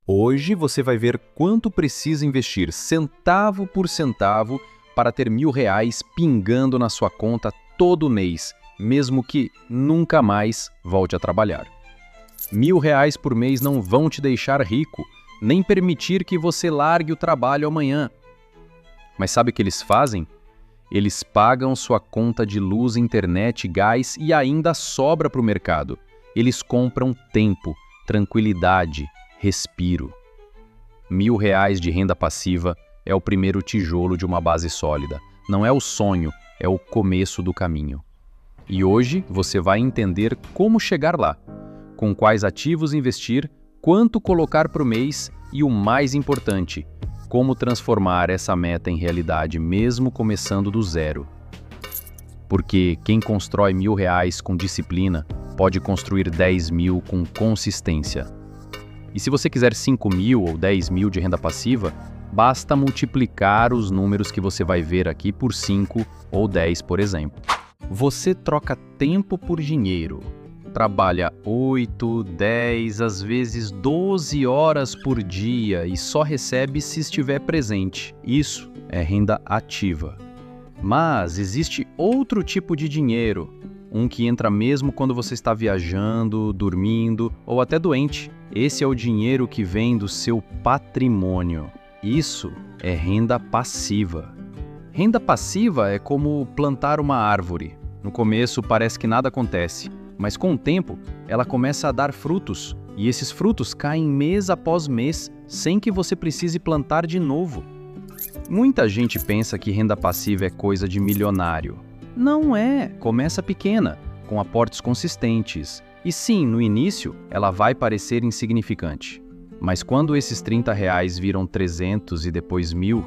Hoje você vai ver quanto precisa investir centavo por centavo para ter R$ 1.000 pingando na sua conta todo mês, mesmo que nunca mais volte a trabalhar. R$ 1.000 por mês não vão te deixar rico, nem permitir que você largue o trabalho amanhã. Mas sabe o que eles fazem? Eles pagam sua conta de luz, internet, gás e ainda sobra para o mercado. Eles compram tempo, tranquilidade, respiro. R$ 1.000 de renda passiva é o primeiro tijolo de uma base sólida. Não é o sonho, é o começo do caminho. E hoje você vai entender como chegar lá, com quais ativos investir, quanto colocar por mês e o mais importante, como transformar essa meta em realidade mesmo começando do zero. Porque quem constrói R$ 1.000 com disciplina pode construir 10.000 com consistência. E se você quiser 5.000 ou 10.000 de renda passiva, basta multiplicar os números que você vai ver aqui por 5 ou 10, por exemplo. Você troca tempo por dinheiro. Trabalha 8, 10, às vezes 12 horas por dia e só recebe se estiver presente. Isso é renda ativa. Mas existe outro tipo de dinheiro, um que entra mesmo quando você está viajando, dormindo ou até doente. Esse é o dinheiro que vem do seu patrimônio. Isso é renda passiva. Renda passiva é como plantar uma árvore. No começo parece que nada acontece, mas com o tempo ela começa a dar frutos, e esses frutos caem mês após mês, sem que você precise plantar de novo. Muita gente pensa que renda passiva é coisa de milionário. Não é, começa pequena, com aportes consistentes. E sim, no início, ela vai parecer insignificante. Mas quando esses R$ 30 viram 300 e depois 1.000,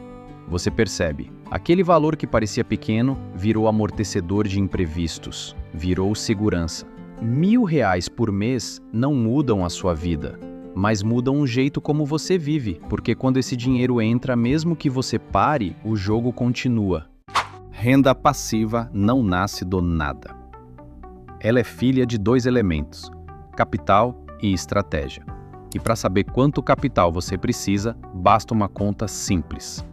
você percebe, aquele valor que parecia pequeno virou amortecedor de imprevistos, virou segurança. R$ 1.000 por mês não mudam a sua vida, mas mudam o jeito como você vive, porque quando esse dinheiro entra, mesmo que você pare, o jogo continua. Renda passiva não nasce do nada. Ela é filha de 2 elementos, capital e estratégia. E para saber quanto capital você precisa, basta uma conta simples.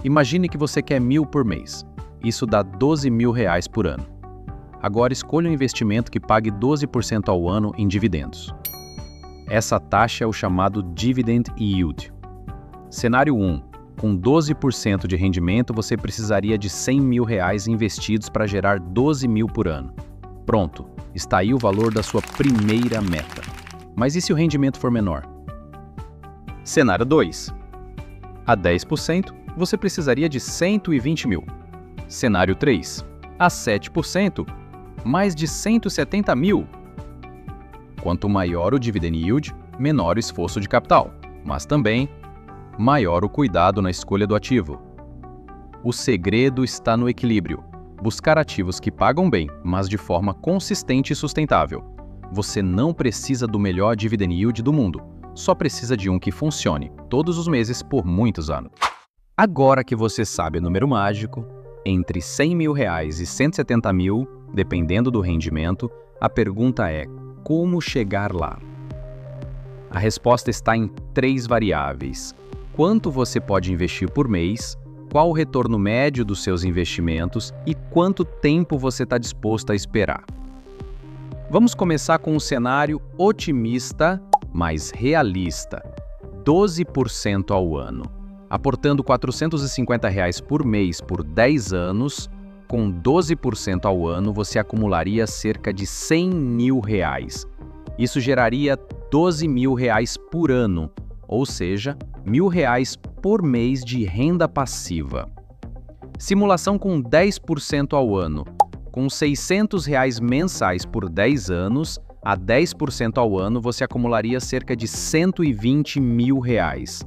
Imagine que você quer 1.000 por mês. Isso dá R$ 12.000 por ano. Agora escolha um investimento que pague 12% ao ano em dividendos. Essa taxa é o chamado Dividend Yield. Cenário 1. Com 12% de rendimento, você precisaria de R$ 100.000 investidos para gerar 12.000 por ano. Pronto, está aí o valor da sua primeira meta. Mas e se o rendimento for menor? Cenário 2. A 10%, você precisaria de 120.000. Cenário 3. A 7%, mais de 170.000. Quanto maior o dividend yield, menor o esforço de capital, mas também maior o cuidado na escolha do ativo. O segredo está no equilíbrio. Buscar ativos que pagam bem, mas de forma consistente e sustentável. Você não precisa do melhor dividend yield do mundo, só precisa de um que funcione todos os meses por muitos anos. Agora que você sabe o número mágico, entre R$ 100.000 e 170.000, dependendo do rendimento, a pergunta é: como chegar lá? A resposta está em 3 variáveis. Quanto você pode investir por mês, qual o retorno médio dos seus investimentos e quanto tempo você está disposto a esperar. Vamos começar com um cenário otimista, mas realista. 12% ao ano. Aportando R$ 450 por mês por 10 anos, com 12% ao ano você acumularia cerca de R$ 100.000. Isso geraria R$ 12.000 por ano, ou seja, R$ 1.000 por mês de renda passiva. Simulação com 10% ao ano. Com R$ 600 mensais por 10 anos, a 10% ao ano você acumularia cerca de R$ 120.000,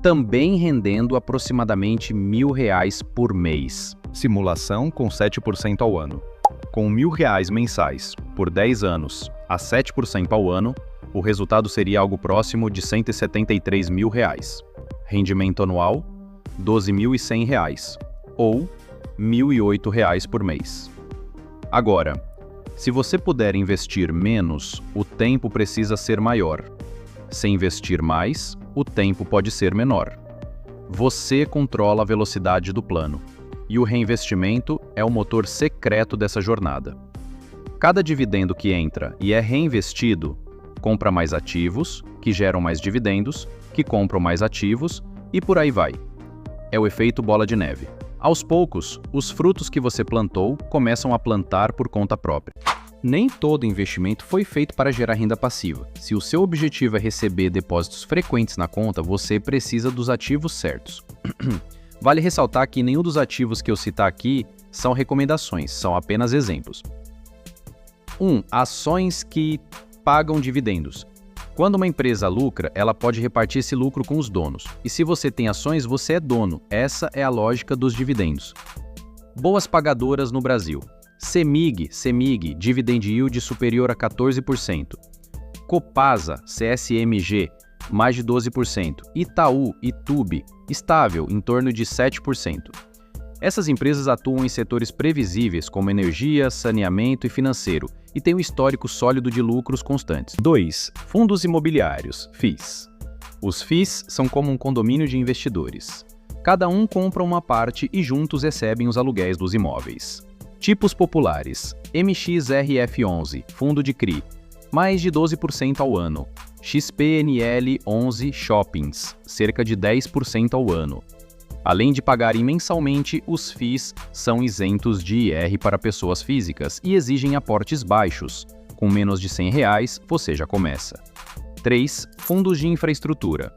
também rendendo aproximadamente R$ 1.000 por mês. Simulação com 7% ao ano. Com R$ 1.000 mensais por 10 anos a 7% ao ano, o resultado seria algo próximo de R$ 173.000. Rendimento anual, R$ 12.100, ou R$ 1.008 por mês. Agora, se você puder investir menos, o tempo precisa ser maior. Se investir mais, o tempo pode ser menor. Você controla a velocidade do plano, e o reinvestimento é o motor secreto dessa jornada. Cada dividendo que entra e é reinvestido, compra mais ativos, que geram mais dividendos, que compram mais ativos, e por aí vai. É o efeito bola de neve. Aos poucos, os frutos que você plantou começam a plantar por conta própria. Nem todo investimento foi feito para gerar renda passiva. Se o seu objetivo é receber depósitos frequentes na conta, você precisa dos ativos certos. Vale ressaltar que nenhum dos ativos que eu citar aqui são recomendações, são apenas exemplos. 1. Ações que pagam dividendos. Quando uma empresa lucra, ela pode repartir esse lucro com os donos. E se você tem ações, você é dono. Essa é a lógica dos dividendos. Boas pagadoras no Brasil. CEMIG, Dividend Yield superior a 14%. Copasa, CSMG, mais de 12%. Itaú, Itube, estável, em torno de 7%. Essas empresas atuam em setores previsíveis como energia, saneamento e financeiro e têm um histórico sólido de lucros constantes. 2. Fundos imobiliários, FIIs. Os FIIs são como um condomínio de investidores. Cada um compra uma parte e juntos recebem os aluguéis dos imóveis. Tipos populares: MXRF11, fundo de CRI, mais de 12% ao ano. XPNL11 Shoppings, cerca de 10% ao ano. Além de pagarem mensalmente, os FIIs são isentos de IR para pessoas físicas e exigem aportes baixos. Com menos de R$100, você já começa. 3. Fundos de infraestrutura.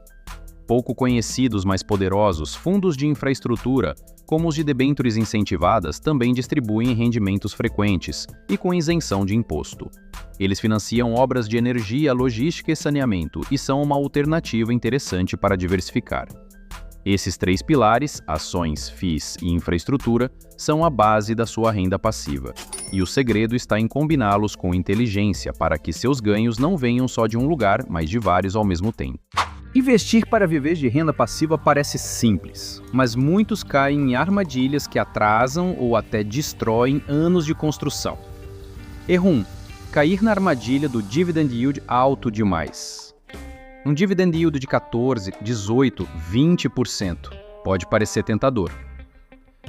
Pouco conhecidos, mas poderosos, fundos de infraestrutura, como os de debêntures incentivadas, também distribuem rendimentos frequentes e com isenção de imposto. Eles financiam obras de energia, logística e saneamento e são uma alternativa interessante para diversificar. Esses 3 pilares, ações, FIIs e infraestrutura, são a base da sua renda passiva. E o segredo está em combiná-los com inteligência para que seus ganhos não venham só de um lugar, mas de vários ao mesmo tempo. Investir para viver de renda passiva parece simples, mas muitos caem em armadilhas que atrasam ou até destroem anos de construção. Erro 1. Cair na armadilha do dividend yield alto demais. Um dividend yield de 14%, 18%, 20% pode parecer tentador.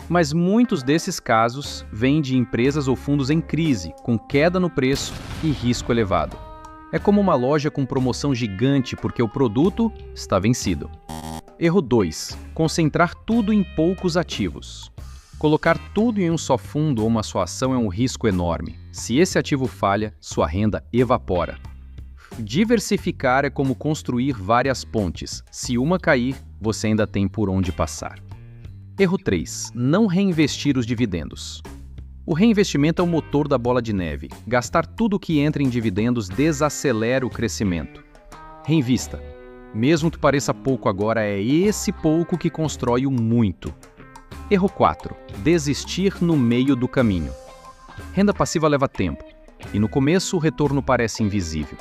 Mas muitos desses casos vêm de empresas ou fundos em crise, com queda no preço e risco elevado. É como uma loja com promoção gigante porque o produto está vencido. Erro 2. Concentrar tudo em poucos ativos. Colocar tudo em um só fundo ou uma só ação é um risco enorme. Se esse ativo falha, sua renda evapora. Diversificar é como construir várias pontes. Se uma cair, você ainda tem por onde passar. Erro 3. Não reinvestir os dividendos. O reinvestimento é o motor da bola de neve. Gastar tudo que entra em dividendos desacelera o crescimento. Reinvista. Mesmo que pareça pouco agora, é esse pouco que constrói o muito. Erro 4. Desistir no meio do caminho. Renda passiva leva tempo, e no começo o retorno parece invisível.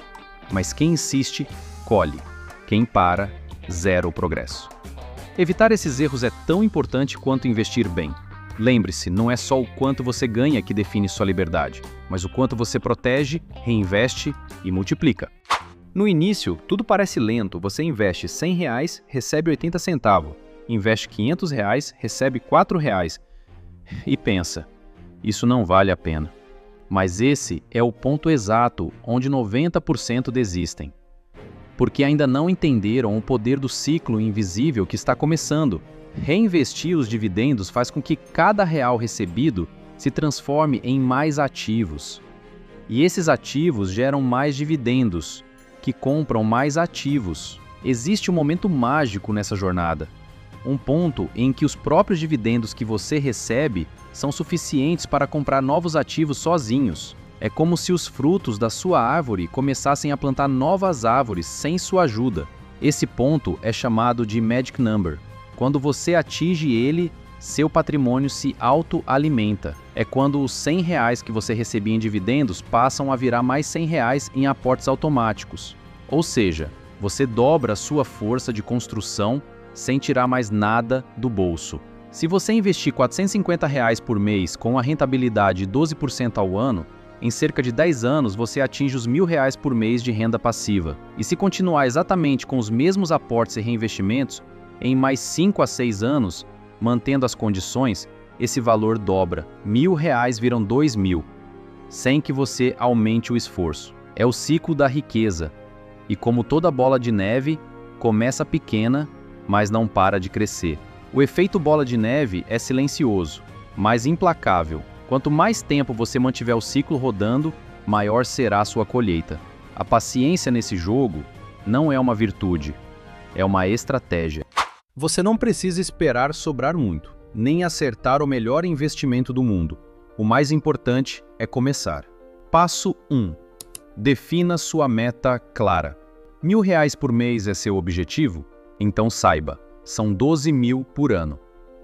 Mas quem insiste, colhe. Quem para, zera o progresso. Evitar esses erros é tão importante quanto investir bem. Lembre-se, não é só o quanto você ganha que define sua liberdade, mas o quanto você protege, reinveste e multiplica. No início, tudo parece lento. Você investe R$100, recebe 80 centavos. Investe R$500, recebe R$4. E pensa, isso não vale a pena. Mas esse é o ponto exato onde 90% desistem. Porque ainda não entenderam o poder do ciclo invisível que está começando. Reinvestir os dividendos faz com que cada real recebido se transforme em mais ativos. E esses ativos geram mais dividendos, que compram mais ativos. Existe um momento mágico nessa jornada. Um ponto em que os próprios dividendos que você recebe são suficientes para comprar novos ativos sozinhos. É como se os frutos da sua árvore começassem a plantar novas árvores sem sua ajuda. Esse ponto é chamado de Magic Number. Quando você atinge ele, seu patrimônio se autoalimenta. É quando os R$100 que você recebia em dividendos passam a virar mais R$100 em aportes automáticos. Ou seja, você dobra a sua força de construção sem tirar mais nada do bolso. Se você investir R$450 por mês com a rentabilidade de 12% ao ano, Em cerca de 10 anos, você atinge os R$ 1.000 por mês de renda passiva. E se continuar exatamente com os mesmos aportes e reinvestimentos, em mais 5 a 6 anos, mantendo as condições, esse valor dobra. R$ 1.000 viram 2.000, sem que você aumente o esforço. É o ciclo da riqueza. E como toda bola de neve, começa pequena, mas não para de crescer. O efeito bola de neve é silencioso, mas implacável. Quanto mais tempo você mantiver o ciclo rodando, maior será a sua colheita. A paciência nesse jogo não é uma virtude, é uma estratégia. Você não precisa esperar sobrar muito, nem acertar o melhor investimento do mundo. O mais importante é começar. Passo 1. Defina sua meta clara. R$ 1.000 por mês é seu objetivo? Então saiba, são 12.000 por ano.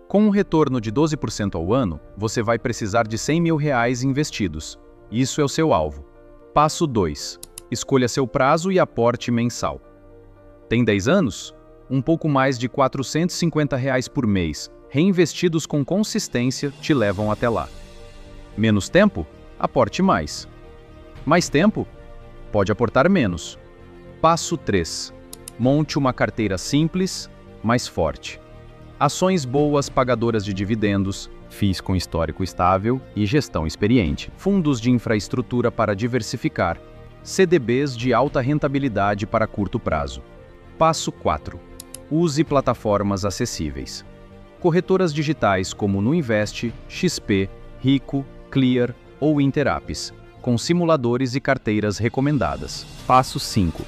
Com um retorno de 12% ao ano, você vai precisar de R$ 100.000 investidos. Isso é o seu alvo. Passo 2. Escolha seu prazo e aporte mensal. Tem 10 anos? Um pouco mais de R$ 450 por mês, reinvestidos com consistência, te levam até lá. Menos tempo? Aporte mais. Mais tempo? Pode aportar menos. Passo 3. Monte uma carteira simples, mas forte. Ações boas pagadoras de dividendos, FIIs com histórico estável e gestão experiente. Fundos de infraestrutura para diversificar. CDBs de alta rentabilidade para curto prazo. Passo 4. Use plataformas acessíveis. Corretoras digitais como Nuinvest, XP, Rico, Clear ou Interapps, com simuladores e carteiras recomendadas. Passo 5.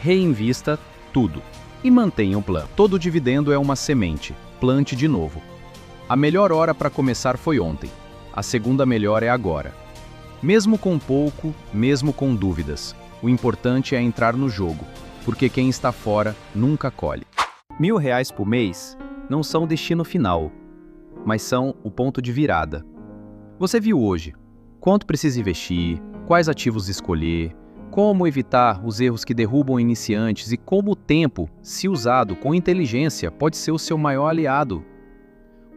Reinvista tudo. E mantenha o plano. Todo dividendo é uma semente. Plante de novo. A melhor hora para começar foi ontem. A segunda melhor é agora. Mesmo com pouco, mesmo com dúvidas, o importante é entrar no jogo, porque quem está fora nunca colhe. R$ 1.000 por mês não são o destino final, mas são o ponto de virada. Você viu hoje quanto precisa investir, quais ativos escolher, como evitar os erros que derrubam iniciantes e como o tempo, se usado com inteligência, pode ser o seu maior aliado.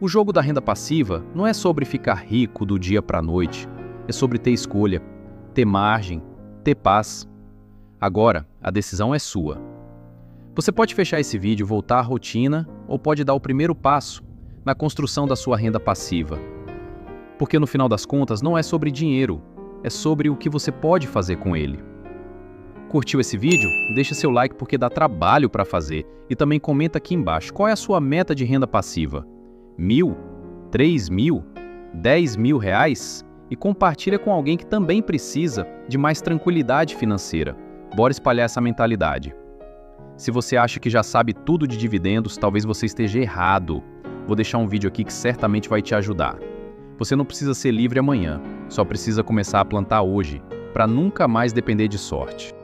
O jogo da renda passiva não é sobre ficar rico do dia para a noite, é sobre ter escolha, ter margem, ter paz. Agora, a decisão é sua. Você pode fechar esse vídeo e voltar à rotina ou pode dar o primeiro passo na construção da sua renda passiva. Porque no final das contas não é sobre dinheiro, é sobre o que você pode fazer com ele. Curtiu esse vídeo? Deixa seu like porque dá trabalho para fazer e também comenta aqui embaixo qual é a sua meta de renda passiva. 1.000? 3.000? 10.000 reais? E compartilha com alguém que também precisa de mais tranquilidade financeira. Bora espalhar essa mentalidade. Se você acha que já sabe tudo de dividendos, talvez você esteja errado. Vou deixar um vídeo aqui que certamente vai te ajudar. Você não precisa ser livre amanhã, só precisa começar a plantar hoje, para nunca mais depender de sorte.